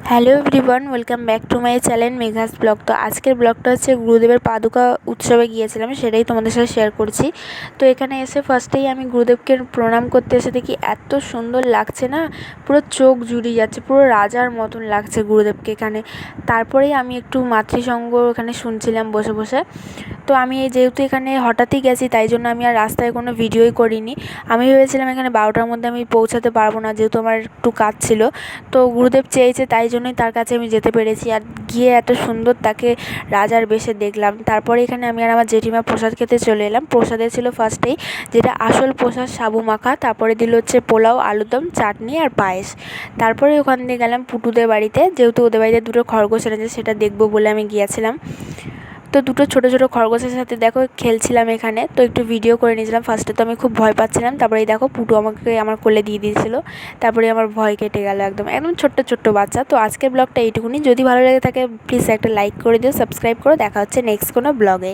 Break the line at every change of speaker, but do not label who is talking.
Hello everyone, welcome back to my channel Megha's vlog. তো আজকের ব্লগটা হচ্ছে গুরুদেবের পাদুকা উৎসবে গিয়েছিলাম, সেটাই তোমাদের সাথে শেয়ার করছি। তো এখানে এসে ফার্স্টেই আমি গুরুদেবকে প্রণাম করতে এসে দেখি এত সুন্দর লাগছে না, পুরো চোখ জুড়িয়ে যাচ্ছে, পুরো রাজার মতন লাগছে গুরুদেবকে এখানে। তারপরেই আমি একটু মাতৃসঙ্গ এখানে শুনছিলাম বসে বসে। তো আমি যেহেতু এখানে হঠাৎই গেছি, তাই জন্য আমি আর রাস্তায় কোনো ভিডিওই করিনি। আমি ভেবেছিলাম এখানে 12টার মধ্যে আমি পৌঁছাতে পারবো না, যেহেতু আমার একটু কাজ ছিল। তো গুরুদেব চেয়েছে, তাই জন্যই তার কাছে আমি যেতে পেরেছি, আর গিয়ে এত সুন্দর তাকে রাজার বেশে দেখলাম। তারপরে এখানে আমি আর আমার জেঠিমা প্রসাদ খেতে চলে এলাম। প্রসাদে ছিল ফার্স্টেই, যেটা আসল প্রসাদ, সাবু মাখা। তারপরে দিল হচ্ছে পোলাও, আলুদম, চাটনি আর পায়েস। তারপরে ওখান দিয়ে গেলাম পুটুদের বাড়িতে, যেহেতু ওদের বাড়িতে দুটো খরগোশ এনেছে, সেটা দেখবো বলে আমি গিয়েছিলাম। তো দুটো ছোটো ছোটো খরগোশের সাথে দেখো খেলছিলাম এখানে, তো একটু ভিডিও করে নিয়েছিলাম। ফার্স্টে তো আমি খুব ভয় পাচ্ছিলাম, তারপরে এই দেখো পুটু আমাকে আমার কোলে দিয়ে দিয়েছিলো। তারপরে আমার ভয় কেটে গেল, একদম একদম ছোট্ট ছোট্ট বাচ্চা। তো আজকের ব্লগটা এইটুকুনি। যদি ভালো লেগে থাকে প্লিজ একটা লাইক করে দিও, সাবস্ক্রাইব করো। দেখা হচ্ছে নেক্সট কোনো ব্লগে।